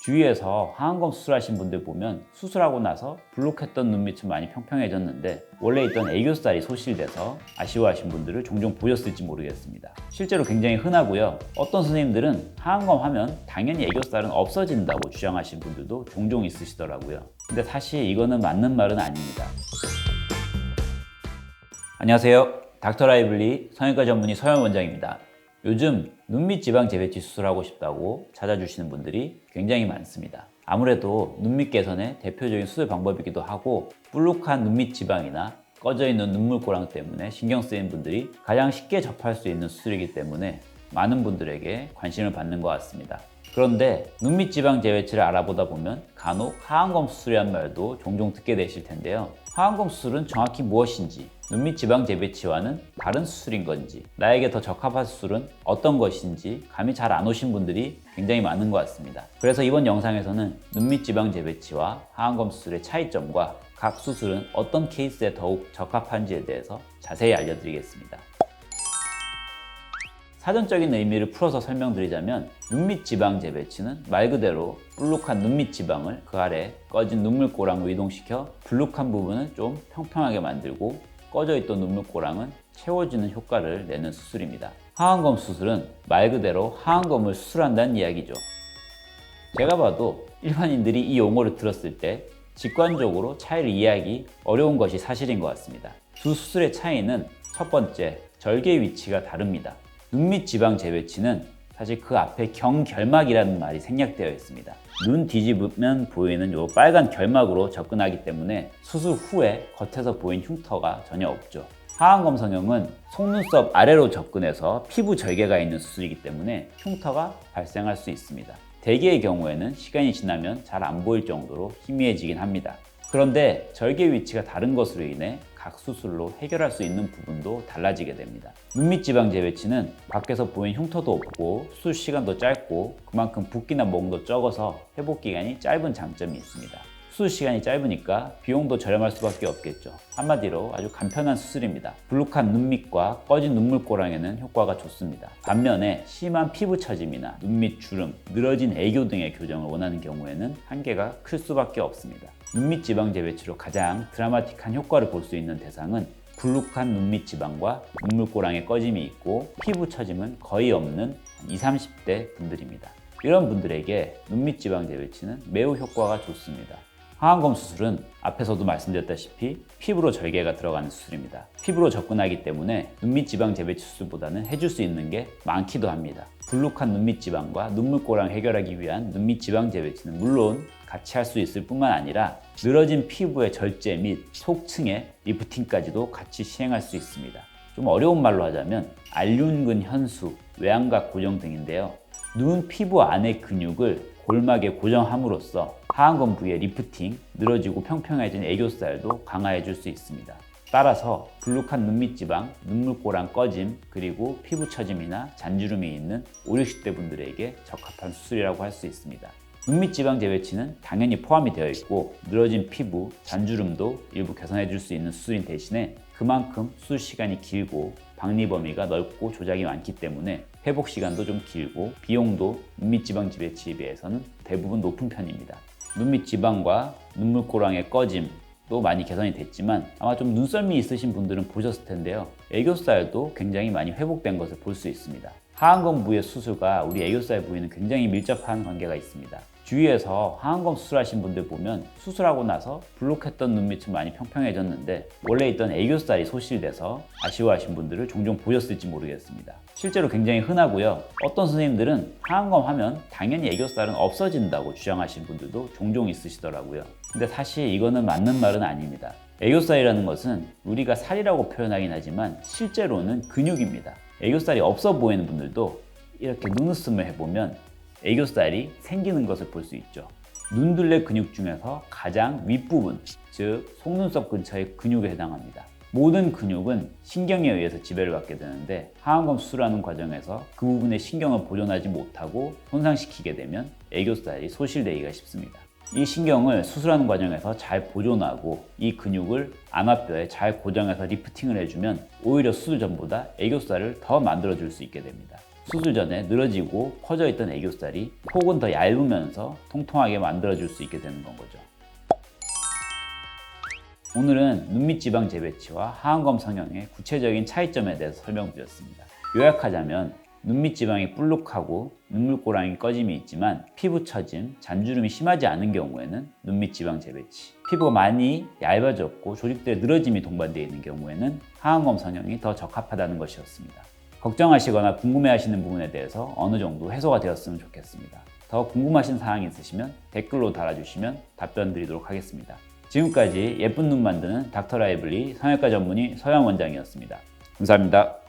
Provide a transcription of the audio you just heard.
주위에서 하안검 수술하신 분들 보면 수술하고 나서 불룩했던 눈밑은 많이 평평해졌는데 원래 있던 애교살이 소실돼서 아쉬워하신 분들을 종종 보셨을지 모르겠습니다. 실제로 굉장히 흔하고요. 어떤 선생님들은 하안검 하면 당연히 애교살은 없어진다고 주장하신 분들도 종종 있으시더라고요. 근데 사실 이거는 맞는 말은 아닙니다. 안녕하세요. 닥터 라이블리 성형외과 전문의 서현 원장입니다. 요즘 눈밑 지방 재배치 수술하고 싶다고 찾아주시는 분들이 굉장히 많습니다. 아무래도 눈밑 개선의 대표적인 수술 방법이기도 하고 불룩한 눈밑 지방이나 꺼져있는 눈물고랑 때문에 신경 쓰이는 분들이 가장 쉽게 접할 수 있는 수술이기 때문에 많은 분들에게 관심을 받는 것 같습니다. 그런데 눈밑 지방 재배치를 알아보다 보면 간혹 하안검 수술이란 말도 종종 듣게 되실 텐데요. 하안검 수술은 정확히 무엇인지, 눈밑 지방 재배치와는 다른 수술인 건지, 나에게 더 적합한 수술은 어떤 것인지 감이 잘 안 오신 분들이 굉장히 많은 것 같습니다. 그래서 이번 영상에서는 눈밑 지방 재배치와 하안검 수술의 차이점과 각 수술은 어떤 케이스에 더욱 적합한지에 대해서 자세히 알려드리겠습니다. 사전적인 의미를 풀어서 설명드리자면 눈밑 지방 재배치는 말 그대로 불룩한 눈밑 지방을 그 아래 꺼진 눈물고랑으로 이동시켜 불룩한 부분을 좀 평평하게 만들고 꺼져있던 눈물고랑은 채워지는 효과를 내는 수술입니다. 하안검 수술은 말 그대로 하안검을 수술한다는 이야기죠. 제가 봐도 일반인들이 이 용어를 들었을 때 직관적으로 차이를 이해하기 어려운 것이 사실인 것 같습니다. 두 수술의 차이는 첫 번째, 절개 위치가 다릅니다. 눈밑 지방 재배치는 사실 그 앞에 경결막이라는 말이 생략되어 있습니다. 눈 뒤집으면 보이는 이 빨간 결막으로 접근하기 때문에 수술 후에 겉에서 보이는 흉터가 전혀 없죠. 하안검 성형은 속눈썹 아래로 접근해서 피부 절개가 있는 수술이기 때문에 흉터가 발생할 수 있습니다. 대개의 경우에는 시간이 지나면 잘 안 보일 정도로 희미해지긴 합니다. 그런데 절개 위치가 다른 것으로 인해 각 수술로 해결할 수 있는 부분도 달라지게 됩니다. 눈밑 지방 재배치는 밖에서 보이는 흉터도 없고 수술 시간도 짧고 그만큼 붓기나 멍도 적어서 회복 기간이 짧은 장점이 있습니다. 수술 시간이 짧으니까 비용도 저렴할 수밖에 없겠죠. 한마디로 아주 간편한 수술입니다. 불룩한 눈밑과 꺼진 눈물고랑에는 효과가 좋습니다. 반면에 심한 피부 처짐이나 눈밑 주름, 늘어진 애교 등의 교정을 원하는 경우에는 한계가 클 수밖에 없습니다. 눈밑 지방 재배치로 가장 드라마틱한 효과를 볼 수 있는 대상은 불룩한 눈밑 지방과 눈물고랑의 꺼짐이 있고 피부 처짐은 거의 없는 20, 30대 분들입니다. 이런 분들에게 눈밑 지방 재배치는 매우 효과가 좋습니다. 하안검 수술은 앞에서도 말씀드렸다시피 피부로 절개가 들어가는 수술입니다. 피부로 접근하기 때문에 눈밑 지방 재배치 수술보다는 해줄 수 있는 게 많기도 합니다. 불룩한 눈밑 지방과 눈물고랑 해결하기 위한 눈밑 지방 재배치는 물론 같이 할 수 있을 뿐만 아니라 늘어진 피부의 절제 및 속층의 리프팅까지도 같이 시행할 수 있습니다. 좀 어려운 말로 하자면 알륜근 현수, 외양각 고정 등인데요. 눈 피부 안의 근육을 골막에 고정함으로써 하안검 부위의 리프팅, 늘어지고 평평해진 애교살도 강화해 줄 수 있습니다. 따라서 불룩한 눈밑 지방, 눈물고랑 꺼짐, 그리고 피부 처짐이나 잔주름이 있는 50, 60대 분들에게 적합한 수술이라고 할 수 있습니다. 눈밑 지방 재배치는 당연히 포함이 되어 있고 늘어진 피부, 잔주름도 일부 개선해 줄 수 있는 수술인 대신에 그만큼 수술 시간이 길고 박리 범위가 넓고 조작이 많기 때문에 회복 시간도 좀 길고 비용도 눈밑 지방 재배치에 비해서는 대부분 높은 편입니다. 눈밑 지방과 눈물고랑의 꺼짐도 많이 개선이 됐지만 아마 좀 눈썰미 있으신 분들은 보셨을 텐데요. 애교살도 굉장히 많이 회복된 것을 볼 수 있습니다. 하안검 부위의 수술과 우리 애교살 부위는 굉장히 밀접한 관계가 있습니다. 주위에서 하안검 수술하신 분들 보면 수술하고 나서 불룩했던 눈밑은 많이 평평해졌는데 원래 있던 애교살이 소실돼서 아쉬워하신 분들을 종종 보셨을지 모르겠습니다. 실제로 굉장히 흔하고요. 어떤 선생님들은 하안검 하면 당연히 애교살은 없어진다고 주장하신 분들도 종종 있으시더라고요. 근데 사실 이거는 맞는 말은 아닙니다. 애교살이라는 것은 우리가 살이라고 표현하긴 하지만 실제로는 근육입니다. 애교살이 없어 보이는 분들도 이렇게 눈웃음을 해보면 애교살이 생기는 것을 볼 수 있죠. 눈둘레 근육 중에서 가장 윗부분, 즉 속눈썹 근처의 근육에 해당합니다. 모든 근육은 신경에 의해서 지배를 받게 되는데 하안검 수술하는 과정에서 그 부분의 신경을 보존하지 못하고 손상시키게 되면 애교살이 소실되기가 쉽습니다. 이 신경을 수술하는 과정에서 잘 보존하고 이 근육을 안압뼈에 잘 고정해서 리프팅을 해주면 오히려 수술 전보다 애교살을 더 만들어줄 수 있게 됩니다. 수술 전에 늘어지고 퍼져 있던 애교살이 혹은 더 얇으면서 통통하게 만들어줄 수 있게 되는 건 거죠. 오늘은 눈밑 지방 재배치와 하안검 성형의 구체적인 차이점에 대해서 설명드렸습니다. 요약하자면 눈밑 지방이 볼록하고 눈물꼬랑이 꺼짐이 있지만 피부 처짐, 잔주름이 심하지 않은 경우에는 눈밑 지방 재배치, 피부가 많이 얇아졌고 조직들의 늘어짐이 동반되어 있는 경우에는 하안검 성형이 더 적합하다는 것이었습니다. 걱정하시거나 궁금해하시는 부분에 대해서 어느 정도 해소가 되었으면 좋겠습니다. 더 궁금하신 사항이 있으시면 댓글로 달아주시면 답변 드리도록 하겠습니다. 지금까지 예쁜 눈 만드는 닥터 라이블리 성형외과 전문의 서영 원장이었습니다. 감사합니다.